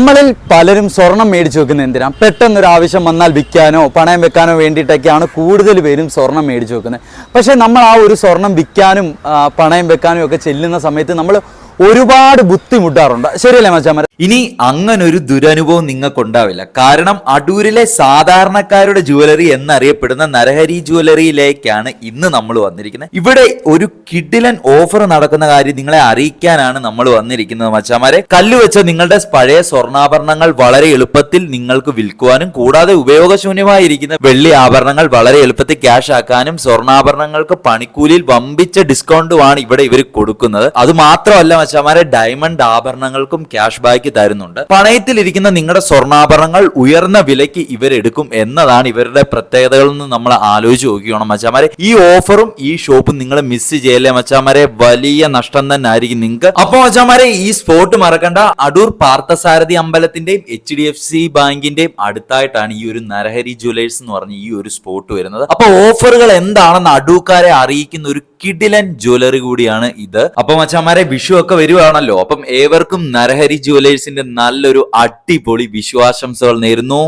നമ്മളിൽ പലരും സ്വർണം മേടിച്ചു വെക്കുന്നത് എന്തിനാ? പെട്ടെന്നൊരു ആവശ്യം വന്നാൽ വിൽക്കാനോ പണയം വെക്കാനോ വേണ്ടിയിട്ടൊക്കെയാണ് കൂടുതൽ പേരും സ്വർണം മേടിച്ചു വെക്കുന്നത്. പക്ഷേ നമ്മൾ ആ ഒരു സ്വർണം വിൽക്കാനും പണയം വെക്കാനും ഒക്കെ ചെല്ലുന്ന സമയത്ത് നമ്മൾ ഒരുപാട് ബുദ്ധിമുട്ടാറുണ്ട്. ശരിയല്ലേ മച്ചാമാരെ? ഇനി അങ്ങനൊരു ദുരനുഭവം നിങ്ങൾക്കുണ്ടാവില്ല. കാരണം അടൂരിലെ സാധാരണക്കാരുടെ ജുവലറി എന്നറിയപ്പെടുന്ന നരഹരി ജുവലറിയിലേക്കാണ് ഇന്ന് നമ്മൾ വന്നിരിക്കുന്നത്. ഇവിടെ ഒരു കിഡിലൻ ഓഫർ നടക്കുന്ന കാര്യം നിങ്ങളെ അറിയിക്കാനാണ് നമ്മൾ വന്നിരിക്കുന്നത് മച്ചാമാരെ. കല്ല് വെച്ച നിങ്ങളുടെ പഴയ സ്വർണ്ണാഭരണങ്ങൾ വളരെ എളുപ്പത്തിൽ നിങ്ങൾക്ക് വിൽക്കുവാനും കൂടാതെ ഉപയോഗശൂന്യമായിരിക്കുന്ന വെള്ളി ആഭരണങ്ങൾ വളരെ എളുപ്പത്തിൽ ക്യാഷ് ആക്കാനും സ്വർണ്ണാഭരണങ്ങൾക്ക് പണിക്കൂലിയിൽ വമ്പിച്ച ഡിസ്കൗണ്ടുമാണ് ഇവിടെ ഇവർ കൊടുക്കുന്നത്. അത് മാത്രമല്ല മച്ചാമാരെ, ഡയമണ്ട് ആഭരണങ്ങൾക്കും ക്യാഷ് ബാക്ക് തരുന്നുണ്ട്. പണയത്തിലിരിക്കുന്ന നിങ്ങളുടെ സ്വർണ്ണാഭരണങ്ങൾ ഉയർന്ന വിലയ്ക്ക് ഇവരെടുക്കും എന്നതാണ് ഇവരുടെ പ്രത്യേകതകൾ എന്ന് നമ്മൾ ആലോചിച്ച് നോക്കിയോണം മച്ചാമാരെ. ഈ ഓഫറും ഈ ഷോപ്പും നിങ്ങൾ മിസ് ചെയ്യല്ലേ മച്ചാമാരെ, വലിയ നഷ്ടം തന്നെ ആയിരിക്കും നിങ്ങൾക്ക്. അപ്പൊ മച്ചാമാരെ, ഈ സ്പോട്ട് മറക്കണ്ട. അടൂർ പാർത്ഥസാരഥി അമ്പലത്തിന്റെയും HDFC ബാങ്കിന്റെയും അടുത്തായിട്ടാണ് ഈ ഒരു നരഹരി ജുവലേഴ്സ് എന്ന് പറഞ്ഞ ഈ ഒരു സ്പോട്ട് വരുന്നത്. അപ്പൊ ഓഫറുകൾ എന്താണെന്ന് അടൂക്കാരെ അറിയിക്കുന്ന ഒരു കിഡിലൻ ജ്വല്ലറി കൂടിയാണ് ഇത്. അപ്പൊ മച്ചാമാരെ, വിഷു ഒക്കെ വരുവാണല്ലോ. അപ്പം ഏവർക്കും നരഹരി ജുവലേഴ്സിന്റെ നല്ലൊരു അടിപൊളി വിഷു ആശംസകൾ നേരുന്നു.